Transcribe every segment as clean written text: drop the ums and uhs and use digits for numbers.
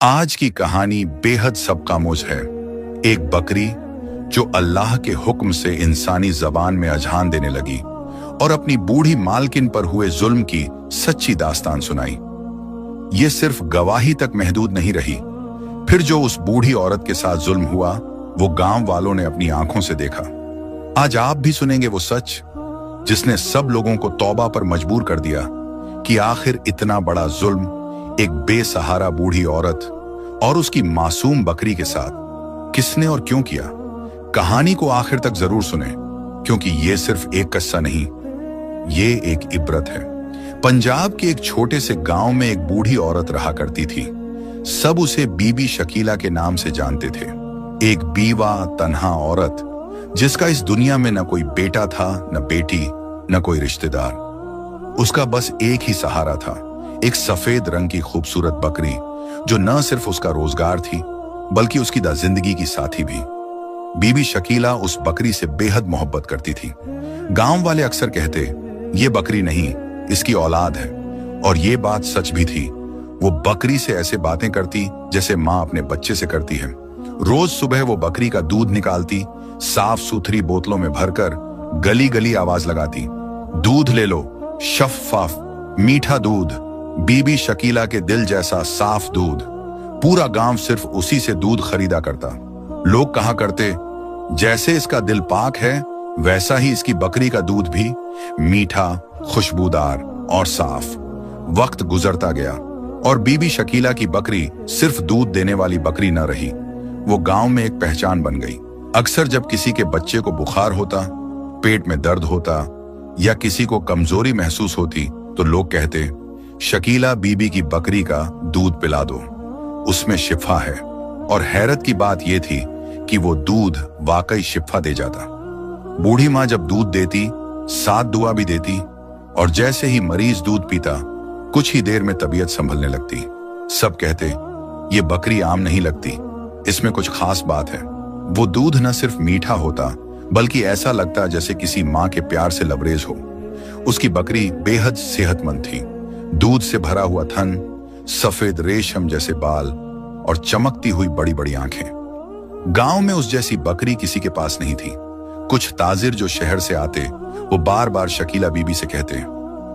आज की कहानी बेहद सबकामुज है। एक बकरी जो अल्लाह के हुक्म से इंसानी जबान में अजान देने लगी और अपनी बूढ़ी मालकिन पर हुए जुल्म की सच्ची दास्तान सुनाई। ये सिर्फ गवाही तक महदूद नहीं रही, फिर जो उस बूढ़ी औरत के साथ जुल्म हुआ वो गांव वालों ने अपनी आंखों से देखा। आज आप भी सुनेंगे वो सच जिसने सब लोगों को तौबा पर मजबूर कर दिया कि आखिर इतना बड़ा जुल्म एक बेसहारा बूढ़ी औरत और उसकी मासूम बकरी के साथ किसने और क्यों किया। कहानी को आखिर तक जरूर सुने, क्योंकि ये सिर्फ एक किस्सा नहीं, ये एक इबरत है। पंजाब के एक छोटे से गांव में एक बूढ़ी औरत रहा करती थी। सब उसे बीबी शकीला के नाम से जानते थे। एक बीवा तन्हा औरत जिसका इस दुनिया में न कोई बेटा था, न बेटी, न कोई रिश्तेदार। उसका बस एक ही सहारा था, एक सफेद रंग की खूबसूरत बकरी जो न सिर्फ उसका रोजगार थी बल्कि उसकी जिंदगी की साथी भी। बीबी शकीला उस बकरी से बेहद मोहब्बत करती थी। गांव वाले अक्सर कहते, ये बकरी नहीं, इसकी औलाद है, और ये बात सच भी थी। वो बकरी से ऐसे बातें करती जैसे माँ अपने बच्चे से करती है। रोज सुबह वो बकरी का दूध निकालती, साफ सुथरी बोतलों में भरकर गली गली आवाज लगाती, दूध ले लो, शफ़ाफ मीठा दूध, बीबी शकीला के दिल जैसा साफ दूध। पूरा गांव सिर्फ उसी से दूध खरीदा करता। लोग कहा करते, जैसे इसका दिल पाक है वैसा ही इसकी बकरी का दूध भी मीठा, खुशबूदार और साफ। वक्त गुजरता गया और बीबी शकीला की बकरी सिर्फ दूध देने वाली बकरी न रही, वो गांव में एक पहचान बन गई। अक्सर जब किसी के बच्चे को बुखार होता, पेट में दर्द होता या किसी को कमजोरी महसूस होती तो लोग कहते, शकीला बीबी की बकरी का दूध पिला दो, उसमें शिफा है। और हैरत की बात यह थी कि वो दूध वाकई शिफा दे जाता। बूढ़ी माँ जब दूध देती, साथ दुआ भी देती, और जैसे ही मरीज दूध पीता कुछ ही देर में तबीयत संभलने लगती। सब कहते, ये बकरी आम नहीं लगती, इसमें कुछ खास बात है। वो दूध न सिर्फ मीठा होता बल्कि ऐसा लगता जैसे किसी माँ के प्यार से लबरेज हो। उसकी बकरी बेहद सेहतमंद थी। दूध से भरा हुआ थन, सफेद रेशम जैसे बाल और चमकती हुई बड़ी बड़ी आंखें। गांव में उस जैसी बकरी किसी के पास नहीं थी। कुछ ताजिर जो शहर से आते वो बार बार शकीला बीबी से कहते,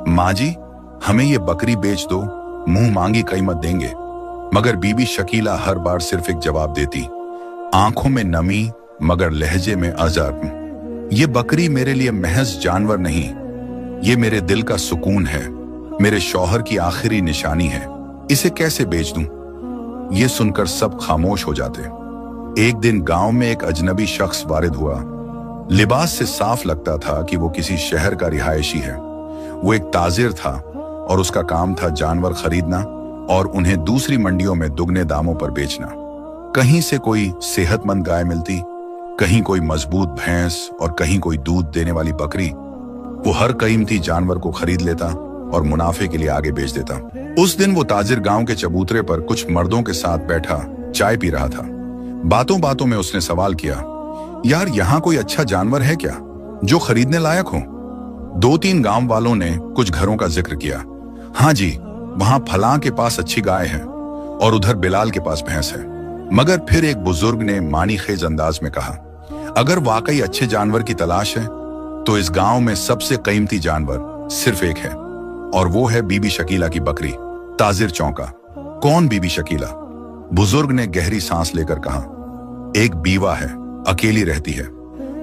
माँ जी हमें ये बकरी बेच दो, मुंह मांगी कीमत देंगे। मगर बीबी शकीला हर बार सिर्फ एक जवाब देती, आंखों में नमी मगर लहजे में अज़ब, ये बकरी मेरे लिए महज जानवर नहीं, ये मेरे दिल का सुकून है, मेरे शौहर की आखिरी निशानी है, इसे कैसे बेच दूं। ये सुनकर सब खामोश हो जाते। एक दिन गांव में एक अजनबी शख्स वारिद हुआ। लिबास से साफ लगता था कि वो किसी शहर का रिहायशी है। वो एक ताजिर था और उसका काम था जानवर खरीदना और उन्हें दूसरी मंडियों में दुगने दामों पर बेचना। कहीं से कोई सेहतमंद गाय मिलती, कहीं कोई मजबूत भैंस और कहीं कोई दूध देने वाली बकरी। वो हर कीमती जानवर को खरीद लेता और मुनाफे के लिए आगे बेच देता। उस दिन वो ताजिर गांव के चबूतरे पर कुछ मर्दों के साथ बैठा चाय पी रहा था। बातों बातों में उसने सवाल किया, यार यहाँ कोई अच्छा जानवर है क्या जो खरीदने लायक हो। दो तीन गांव वालों ने कुछ घरों का जिक्र किया। हाँ जी, वहां फलां के पास अच्छी गाय है और उधर बिलाल के पास भैंस है। मगर फिर एक बुजुर्ग ने मानी खेज अंदाज में कहा, अगर वाकई अच्छे जानवर की तलाश है तो इस गांव में सबसे कीमती जानवर सिर्फ एक है और वो है बीबी शकीला की बकरी। ताजिर चौंका, कौन बीबी शकीला? बुजुर्ग ने गहरी सांस लेकर कहा, एक बीवा है, अकेली रहती है,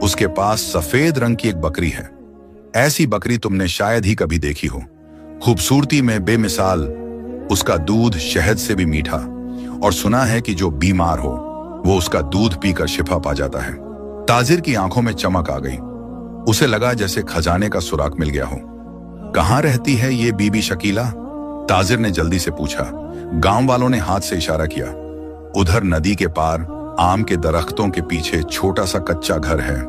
उसके पास सफेद रंग की एक बकरी है। ऐसी बकरी तुमने शायद ही कभी देखी हो। खूबसूरती में बेमिसाल, उसका दूध शहद से भी मीठा, और सुना है कि जो बीमार हो वो उसका दूध पीकर शिफा पा जाता है। ताजिर की आंखों में चमक आ गई। उसे लगा जैसे खजाने का सुराग मिल गया हो। कहाँ रहती है ये बीबी शकीला? ताजिर ने जल्दी से पूछा। गांव वालों ने हाथ से इशारा किया। उधर नदी के पार आम के दरख्तों के पीछे छोटा सा कच्चा घर है,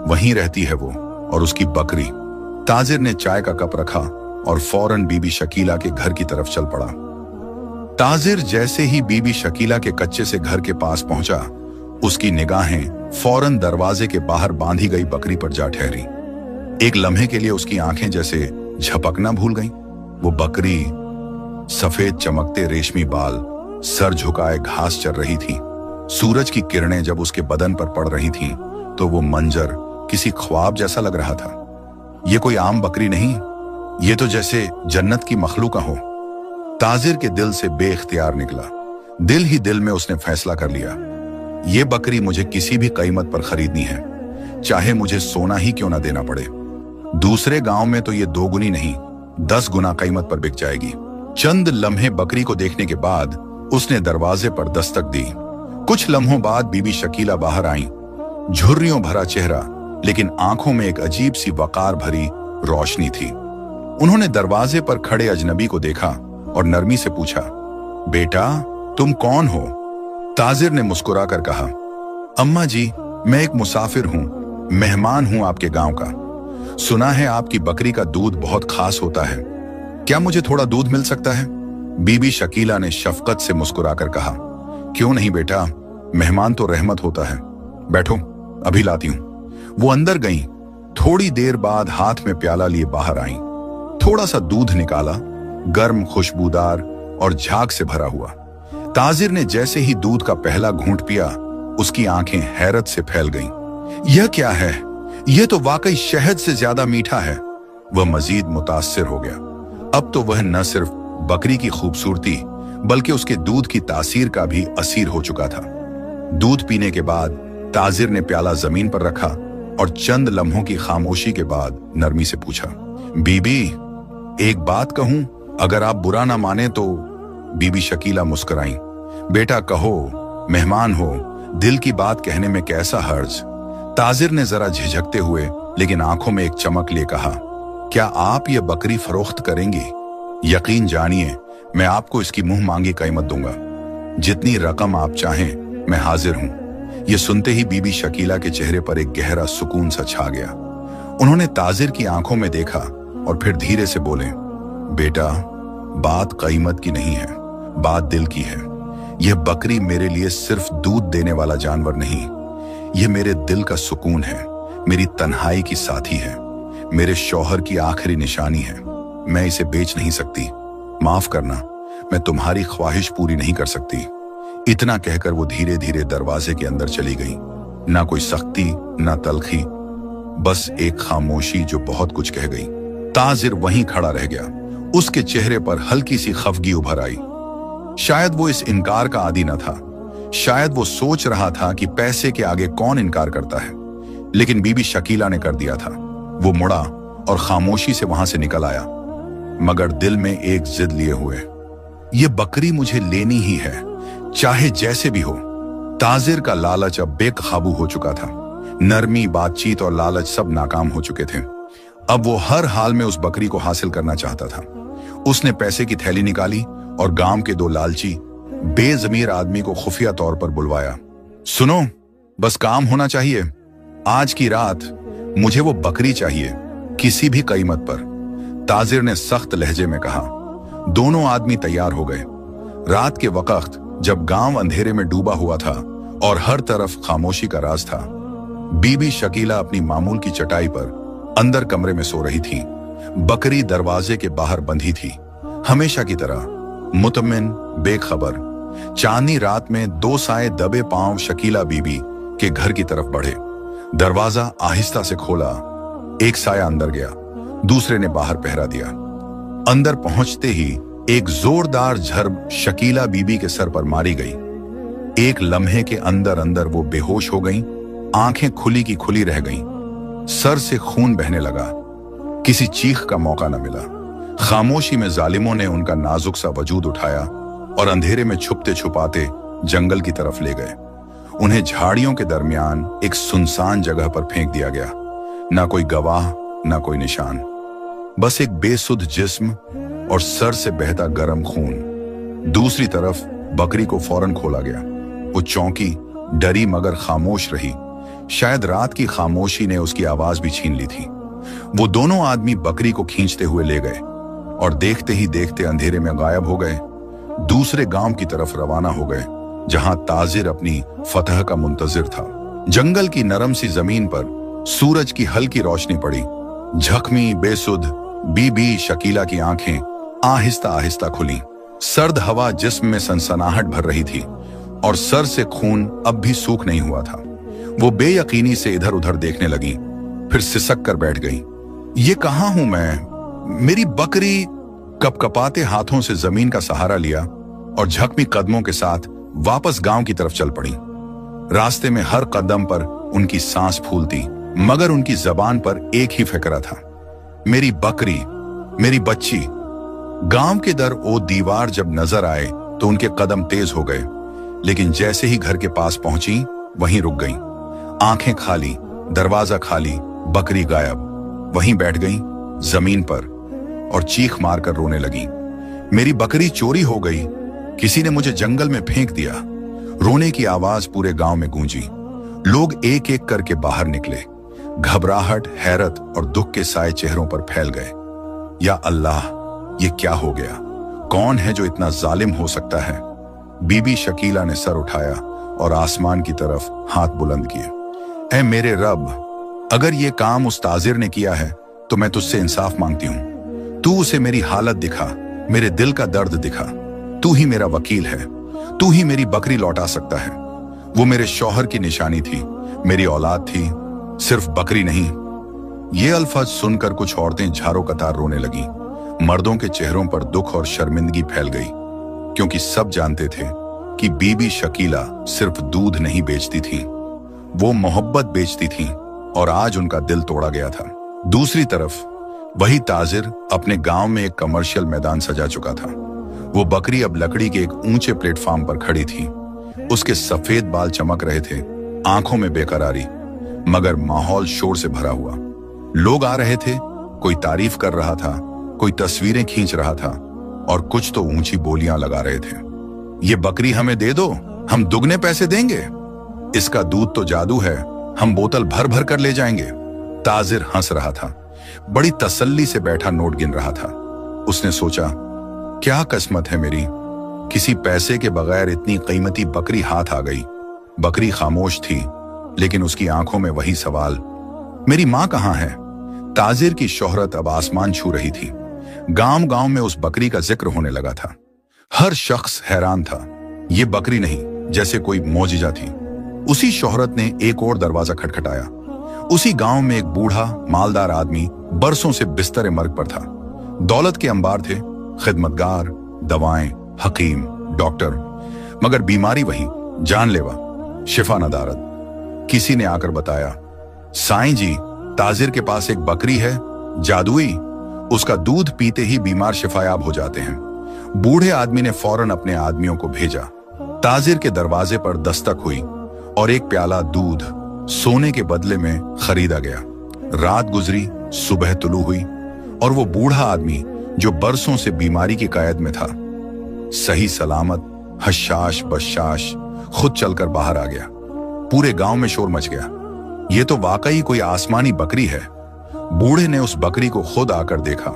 वहीं रहती है वो और उसकी बकरी। ताजिर ने चाय का कप रखा और फौरन बीबी शकीला के घर की तरफ चल पड़ा। ताजिर जैसे ही बीबी शकीला के कच्चे से घर के पास पहुंचा, उसकी निगाहें फौरन दरवाजे के बाहर बांधी गई बकरी पर जा ठहरी। एक लम्हे के लिए उसकी आंखें जैसे झपकना भूल गईं। वो बकरी, सफेद चमकते रेशमी बाल, सर झुकाए घास चर रही थी। सूरज की किरणें जब उसके बदन पर पड़ रही थीं, तो वो मंजर किसी ख्वाब जैसा लग रहा था। ये कोई आम बकरी नहीं, ये तो जैसे जन्नत की मखलूका हो। ताजिर के दिल से बेइख्तियार निकला। दिल ही दिल में उसने फैसला कर लिया, ये बकरी मुझे किसी भी कीमत पर खरीदनी है, चाहे मुझे सोना ही क्यों ना देना पड़े। दूसरे गांव में तो ये 2 गुनी नहीं 10 गुना कीमत पर बिक जाएगी। चंद लम्हे बकरी को देखने के बाद उसने दरवाजे पर दस्तक दी। कुछ लम्हों बाद बीबी शकीला बाहर आई। झुर्रियों भरा चेहरा, लेकिन आंखों में एक अजीब सी वकार भरी रोशनी थी। उन्होंने दरवाजे पर खड़े अजनबी को देखा और नरमी से पूछा, बेटा तुम कौन हो? ताजिर ने मुस्कुराकर कहा, अम्मा जी मैं एक मुसाफिर हूं, मेहमान हूं आपके गांव का। सुना है आपकी बकरी का दूध बहुत खास होता है, क्या मुझे थोड़ा दूध मिल सकता है? बीबी शकीला ने शफकत से मुस्कुराकर कहा, क्यों नहीं बेटा, मेहमान तो रहमत होता है, बैठो अभी लाती हूं। वो अंदर गईं। थोड़ी देर बाद हाथ में प्याला लिए बाहर आईं। थोड़ा सा दूध निकाला, गर्म, खुशबूदार और झाग से भरा हुआ। ताजिर ने जैसे ही दूध का पहला घूंट पिया, उसकी आंखें हैरत से फैल गईं। यह क्या है? यह तो वाकई शहद से ज्यादा मीठा है। वह मजीद मुतासिर हो गया। अब तो वह न सिर्फ बकरी की खूबसूरती बल्कि उसके दूध की तासीर का भी असीर हो चुका था। दूध पीने के बाद ताजिर ने प्याला जमीन पर रखा और चंद लम्हों की खामोशी के बाद नरमी से पूछा, बीबी एक बात कहूं, अगर आप बुरा ना माने तो? बीबी शकीला मुस्कुराई, बेटा कहो, मेहमान हो, दिल की बात कहने में कैसा हर्ज। ताजिर ने जरा झिझकते हुए लेकिन आंखों में एक चमक लिए कहा, क्या आप ये बकरी फरोख्त करेंगी? यकीन जानिए मैं आपको इसकी मुंह मांगी कीमत दूंगा। जितनी रकम आप चाहें मैं हाजिर हूं। ये सुनते ही बीबी शकीला के चेहरे पर एक गहरा सुकून सा छा गया। उन्होंने ताजिर की आंखों में देखा और फिर धीरे से बोले, बेटा बात कीमत की नहीं है, बात दिल की है। यह बकरी मेरे लिए सिर्फ दूध देने वाला जानवर नहीं, यह मेरे दिल का सुकून है, मेरी तन्हाई की साथी है, मेरे शौहर की आखिरी निशानी है। मैं इसे बेच नहीं सकती, माफ करना, मैं तुम्हारी ख्वाहिश पूरी नहीं कर सकती। इतना कहकर वो धीरे धीरे दरवाजे के अंदर चली गई। ना कोई सख्ती ना तलखी, बस एक खामोशी जो बहुत कुछ कह गई। ताजिर वहीं खड़ा रह गया। उसके चेहरे पर हल्की सी खफगी उभर आई। शायद वो इस इनकार का आदी न था, शायद वो सोच रहा था कि पैसे के आगे कौन इनकार करता है, लेकिन बीबी शकीला ने कर दिया था। वो मुड़ा और खामोशी से वहां से निकल आया, मगर दिल में एक जिद लिए हुए, ये बकरी मुझे लेनी ही है, चाहे जैसे भी हो। ताजिर का लालच अब बेकाबू हो चुका था। नरमी, बातचीत और लालच सब नाकाम हो चुके थे। अब वो हर हाल में उस बकरी को हासिल करना चाहता था। उसने पैसे की थैली निकाली और गांव के 2 लालची बेजमीर आदमी को खुफिया तौर पर बुलवाया। सुनो, बस काम होना चाहिए। आज की रात मुझे वो बकरी चाहिए, किसी भी कीमत पर। ताजिर ने सख्त लहजे में कहा। दोनों आदमी तैयार हो गए। रात के वक्त जब गांव अंधेरे में डूबा हुआ था और हर तरफ खामोशी का राज था, बीबी शकीला अपनी मामूल की चटाई पर अंदर कमरे में सो रही थी। बकरी दरवाजे के बाहर बंधी थी, हमेशा की तरह मुतमिन, बेखबर। चांदनी रात में 2 साए दबे पांव शकीला बीबी के घर की तरफ बढ़े। दरवाजा आहिस्ता से खोला। एक साया अंदर गया, दूसरे ने बाहर पहरा दिया। अंदर पहुंचते ही एक जोरदार झड़प शकीला बीबी के सर पर मारी गई। एक लम्हे के अंदर अंदर वो बेहोश हो गईं, आंखें खुली की खुली रह गईं। सर से खून बहने लगा। किसी चीख का मौका न मिला। खामोशी में जालिमों ने उनका नाजुक सा वजूद उठाया और अंधेरे में छुपते छुपाते जंगल की तरफ ले गए। उन्हें झाड़ियों के दरमियान एक सुनसान जगह पर फेंक दिया गया। ना कोई गवाह, ना कोई निशान, बस एक बेसुध जिस्म और सर से बहता गर्म खून। दूसरी तरफ बकरी को फौरन खोला गया। वो चौंकी, डरी मगर खामोश रही। शायद रात की खामोशी ने उसकी आवाज भी छीन ली थी। वो दोनों आदमी बकरी को खींचते हुए ले गए और देखते ही देखते अंधेरे में गायब हो गए। दूसरे गांव की तरफ रवाना हो गए, जहां ताजिर अपनी फतह का मुंतजिर था। जंगल की नरम सी जमीन पर सूरज की हल्की रोशनी पड़ी। जख्मी, बेसुध बीबी शकीला की आंखें आहिस्ता आहिस्ता खुली। सर्द हवा जिस्म में सनसनाहट भर रही थी और सर से खून अब भी सूख नहीं हुआ था। वो बेयकीनी से इधर उधर देखने लगी, फिर सिसक कर बैठ गई। ये कहाँ हूं मैं? मेरी बकरी? कपकपाते हाथों से जमीन का सहारा लिया और झकमी कदमों के साथ वापस गांव की तरफ चल पड़ी। रास्ते में हर कदम पर उनकी सांस फूलती, मगर उनकी जबान पर एक ही फिक्रा था, मेरी बकरी, मेरी बच्ची। गांव के दर ओ दीवार जब नजर आए तो उनके कदम तेज हो गए, लेकिन जैसे ही घर के पास पहुंची वहीं रुक गईं। आंखें खाली, दरवाजा खाली, बकरी गायब। वहीं बैठ गईं जमीन पर और चीख मारकर रोने लगी। मेरी बकरी चोरी हो गई, किसी ने मुझे जंगल में फेंक दिया। रोने की आवाज पूरे गांव में गूंजी। लोग एक एक करके बाहर निकले। घबराहट, हैरत और दुख के साए चेहरों पर फैल गए। या अल्लाह, ये क्या हो गया? कौन है जो इतना जालिम हो सकता है? बीबी शकीला ने सर उठाया और आसमान की तरफ हाथ बुलंद किए। ऐ मेरे रब, अगर ये काम उस ताजिर ने किया है तो मैं तुझसे इंसाफ मांगती हूं। तू उसे मेरी हालत दिखा, मेरे दिल का दर्द दिखा। तू ही मेरा वकील है, तू ही मेरी बकरी लौटा सकता है। वो मेरे शौहर की निशानी थी, मेरी औलाद थी, सिर्फ बकरी नहीं। ये अल्फाज सुनकर कुछ औरतें झारो कतार रोने लगी। मर्दों के चेहरों पर दुख और शर्मिंदगी फैल गई, क्योंकि सब जानते थे कि बीबी शकीला सिर्फ दूध नहीं बेचती थी, वो मोहब्बत बेचती थी और आज उनका दिल तोड़ा गया था। दूसरी तरफ वही ताजिर अपने गांव में एक कमर्शियल मैदान सजा चुका था। वो बकरी अब लकड़ी के एक ऊंचे प्लेटफॉर्म पर खड़ी थी। उसके सफेद बाल चमक रहे थे, आंखों में बेकरारी, मगर माहौल शोर से भरा हुआ। लोग आ रहे थे, कोई तारीफ कर रहा था, कोई तस्वीरें खींच रहा था और कुछ तो ऊंची बोलियां लगा रहे थे। ये बकरी हमें दे दो, हम दुगने पैसे देंगे। इसका दूध तो जादू है, हम बोतल भर भर कर ले जाएंगे। ताजिर हंस रहा था, बड़ी तसल्ली से बैठा नोट गिन रहा था। उसने सोचा, क्या किस्मत है मेरी, किसी पैसे के बगैर इतनी कीमती बकरी हाथ आ गई। बकरी खामोश थी, लेकिन उसकी आंखों में वही सवाल, मेरी मां कहां है? ताजिर की शोहरत अब आसमान छू रही थी। गांव गांव में उस बकरी का जिक्र होने लगा था। हर शख्स हैरान था, ये बकरी नहीं, जैसे कोई मौजिजा थी। उसी शोहरत ने एक और दरवाजा खटखटाया। उसी गांव में एक बूढ़ा मालदार आदमी बरसों से बिस्तर मर्ग पर था। दौलत के अंबार थे, खिदमतगार, दवाएं, हकीम, डॉक्टर, मगर बीमारी वही, जानलेवा, शिफा नदारद। किसी ने आकर बताया, साईं जी, ताजिर के पास एक बकरी है, जादुई, उसका दूध पीते ही बीमार शिफायाब हो जाते हैं। बूढ़े आदमी ने फौरन अपने आदमियों को भेजा। ताजिर के दरवाजे पर दस्तक हुई और एक प्याला दूध सोने के बदले में खरीदा गया। रात गुजरी, सुबह तुलू हुई और वो बूढ़ा आदमी जो बरसों से बीमारी की कैद में था, सही सलामत, हशाश बशाश खुद चलकर बाहर आ गया। पूरे गांव में शोर मच गया, ये तो वाकई कोई आसमानी बकरी है। बूढ़े ने उस बकरी को खुद आकर देखा।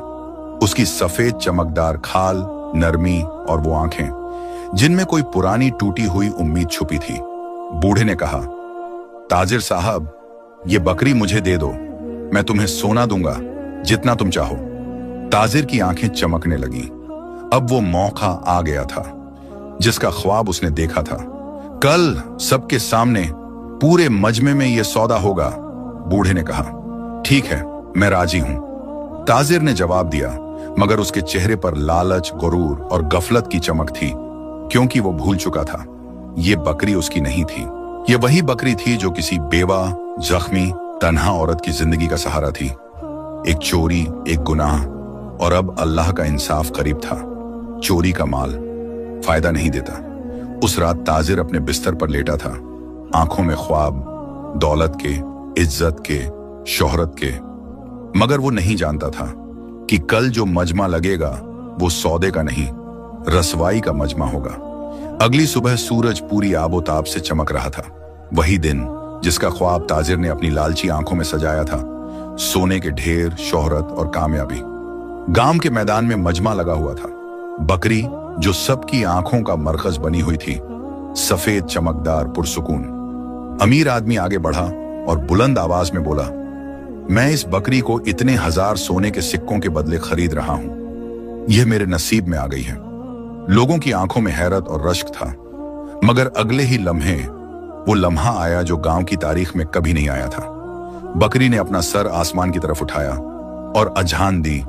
उसकी सफेद चमकदार खाल, नरमी और वो आंखें जिनमें कोई पुरानी टूटी हुई उम्मीद छुपी थी। बूढ़े ने कहा, ताजिर साहब, ये बकरी मुझे दे दो, मैं तुम्हें सोना दूंगा जितना तुम चाहो। ताजिर की आंखें चमकने लगी। अब वो मौका आ गया था जिसका ख्वाब उसने देखा था। कल सबके सामने पूरे मजमे में यह सौदा होगा। बूढ़े ने कहा, ठीक है, मैं राजी हूं। ताजिर ने जवाब दिया, मगर उसके चेहरे पर लालच, गुरूर और गफलत की चमक थी, क्योंकि वो भूल चुका था, ये बकरी उसकी नहीं थी। ये वही बकरी थी जो किसी बेवा, जख्मी, तन्हा औरत की जिंदगी का सहारा थी। एक चोरी, एक गुनाह, और अब अल्लाह का इंसाफ करीब था। चोरी का माल फायदा नहीं देता। उस रात ताजिर अपने बिस्तर पर लेटा था, आंखों में ख्वाब, दौलत के, इज्जत के, शोहरत के, मगर वो नहीं जानता था कि कल जो मजमा लगेगा वो सौदे का नहीं, रसवाई का मजमा होगा। अगली सुबह सूरज पूरी आबोताब से चमक रहा था। वही दिन जिसका ख्वाब ताजिर ने अपनी लालची आंखों में सजाया था, सोने के ढेर, शोहरत और कामयाबी। गांव के मैदान में मजमा लगा हुआ था। बकरी जो सबकी आंखों का मरकज बनी हुई थी, सफेद, चमकदार, पुरसुकून। अमीर आदमी आगे बढ़ा और बुलंद आवाज में बोला, मैं इस बकरी को इतने 1000 सोने के सिक्कों के बदले खरीद रहा हूं। यह मेरे नसीब में आ गई है। लोगों की आंखों में हैरत और रश्क था। मगर अगले ही लम्हे वो लम्हा आया जो गांव की तारीख में कभी नहीं आया था। बकरी ने अपना सर आसमान की तरफ उठाया और अजान दी,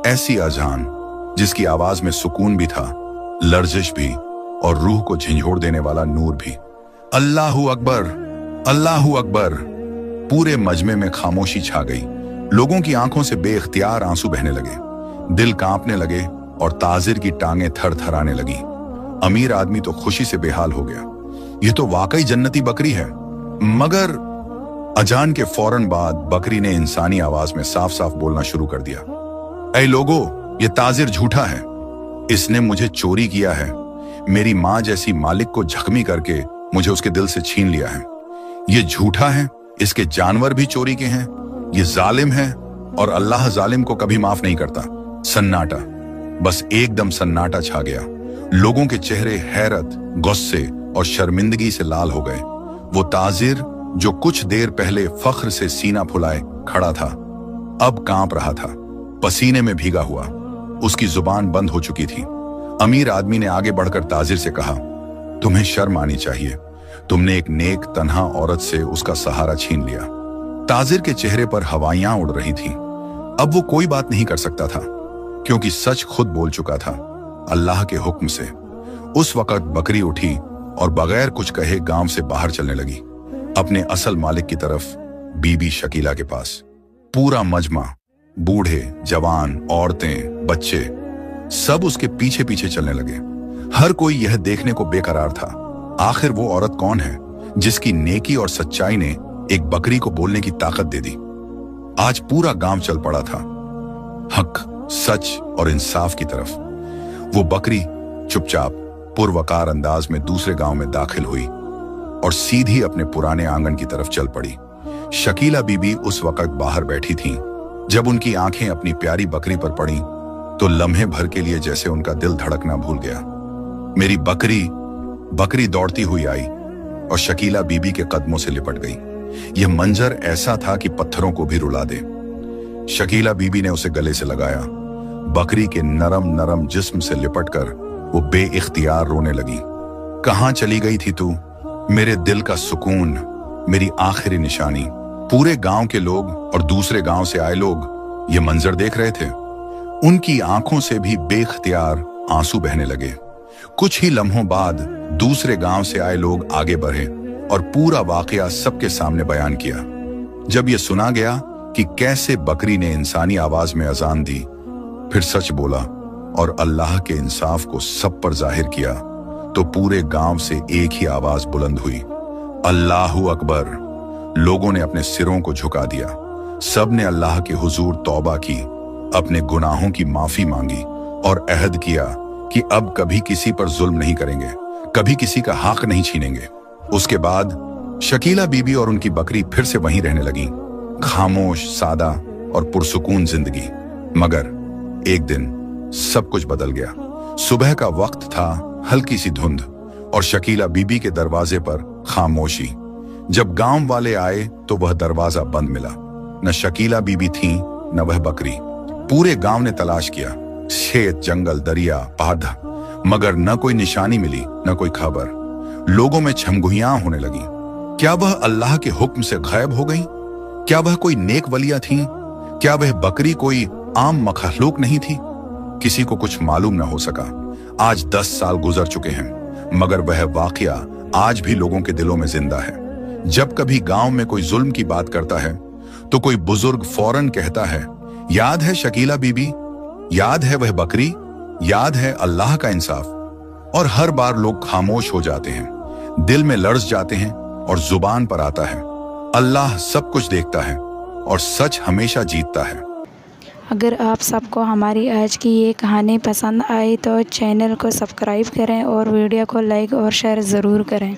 ऐसी अजान जिसकी आवाज में सुकून भी था, लर्जिश भी और रूह को झंझोड़ देने वाला नूर भी। अल्लाहू अकबर, अल्लाहू अकबर। पूरे मजमे में खामोशी छा गई। लोगों की आंखों से बेइख्तियार आंसू बहने लगे, दिल कांपने लगे और ताजिर की टांगें थरथराने लगी। अमीर आदमी तो खुशी से बेहाल हो गया, ये तो वाकई जन्नती बकरी है। मगर अजान के फौरन बाद बकरी ने इंसानी आवाज में साफ साफ बोलना शुरू कर दिया, ऐ लोगो, ये ताजिर झूठा है, इसने मुझे चोरी किया है। मेरी माँ जैसी मालिक को जख्मी करके मुझे उसके दिल से छीन लिया है। ये झूठा है, इसके जानवर भी चोरी के हैं, ये जालिम है और अल्लाह जालिम को कभी माफ नहीं करता। सन्नाटा, बस एकदम सन्नाटा छा गया। लोगों के चेहरे हैरत, गुस्से और शर्मिंदगी से लाल हो गए। वो ताजिर जो कुछ देर पहले फख्र से सीना फुलाए खड़ा था, अब कांप रहा था, पसीने में भीगा हुआ। उसकी जुबान बंद हो चुकी थी। अमीर आदमी ने आगे बढ़कर ताजिर से कहा, तुम्हें शर्म आनी चाहिए, तुमने एक नेक तन्हा औरत से उसका सहारा छीन लिया। ताजिर के चेहरे पर हवाइयां उड़ रही थीं। अब वो कोई बात नहीं कर सकता था, क्योंकि सच खुद बोल चुका था, अल्लाह के हुक्म से। उस वक्त बकरी उठी और बगैर कुछ कहे गांव से बाहर चलने लगी, अपने असल मालिक की तरफ, बीबी शकीला के पास। पूरा मजमा, बूढ़े, जवान, औरतें, बच्चे, सब उसके पीछे पीछे चलने लगे। हर कोई यह देखने को बेकरार था, आखिर वो औरत कौन है जिसकी नेकी और सच्चाई ने एक बकरी को बोलने की ताकत दे दी। आज पूरा गांव चल पड़ा था हक, सच और इंसाफ की तरफ। वो बकरी चुपचाप पुरवकार अंदाज में दूसरे गांव में दाखिल हुई और सीधी अपने पुराने आंगन की तरफ चल पड़ी। शकीला बीबी उस वक्त बाहर बैठी थीं। जब उनकी आंखें अपनी प्यारी बकरी पर पड़ी तो लम्हे भर के लिए जैसे उनका दिल धड़कना भूल गया। मेरी बकरी, बकरी दौड़ती हुई आई और शकीला बीबी के कदमों से लिपट गई। यह मंजर ऐसा था कि पत्थरों को भी रुला दे। शकीला बीबी ने उसे गले से लगाया। बकरी के नरम नरम जिस्म से लिपटकर वो बेइख्तियार रोने लगी। कहां चली गई थी तू, मेरे दिल का सुकून, मेरी आखिरी निशानी। पूरे गांव के लोग और दूसरे गांव से आए लोग ये मंजर देख रहे थे। उनकी आंखों से भी बेइख्तियार आंसू बहने लगे। कुछ ही लम्हों बाद दूसरे गांव से आए लोग आगे बढ़े और पूरा वाकया सबके सामने बयान किया। जब यह सुना गया कि कैसे बकरी ने इंसानी आवाज में अजान दी, फिर सच बोला और अल्लाह के इंसाफ को सब पर जाहिर किया, तो पूरे गांव से एक ही आवाज बुलंद हुई, अल्लाहू अकबर। लोगों ने अपने सिरों को झुका दिया। सब ने अल्लाह के हुजूर तौबा की, अपने गुनाहों की माफी मांगी और अहद किया कि अब कभी किसी पर जुल्म नहीं करेंगे, कभी किसी का हक नहीं छीनेंगे। उसके बाद शकीला बीबी और उनकी बकरी फिर से वहीं रहने लगी, खामोश, सादा और पुरसुकून जिंदगी। मगर एक दिन सब कुछ बदल गया। सुबह का वक्त था, हल्की सी धुंध और शकीला बीबी के दरवाजे पर खामोशी। जब गांव वाले आए तो वह दरवाजा बंद मिला। न शकीला बीबी थी न वह बकरी। पूरे गांव ने तलाश किया, खेत, जंगल, दरिया, पौधा, मगर न कोई निशानी मिली, न कोई खबर। लोगों में छमघुइयां होने लगी। क्या वह अल्लाह के हुक्म से गायब हो गई? क्या वह कोई नेक वलिया थी? क्या वह बकरी कोई आम मखलूक नहीं थी? किसी को कुछ मालूम न हो सका। आज 10 साल गुजर चुके हैं, मगर वह वाकया आज भी लोगों के दिलों में जिंदा है। जब कभी गांव में कोई जुल्म की बात करता है तो कोई बुजुर्ग फौरन कहता है, याद है शकीला बीबी, याद है वह बकरी, याद है अल्लाह का इंसाफ। और हर बार लोग खामोश हो जाते हैं, दिल में लर्ज जाते हैं और जुबान पर आता है, अल्लाह सब कुछ देखता है और सच हमेशा जीतता है। अगर आप सबको हमारी आज की ये कहानी पसंद आई तो चैनल को सब्सक्राइब करें और वीडियो को लाइक और शेयर ज़रूर करें।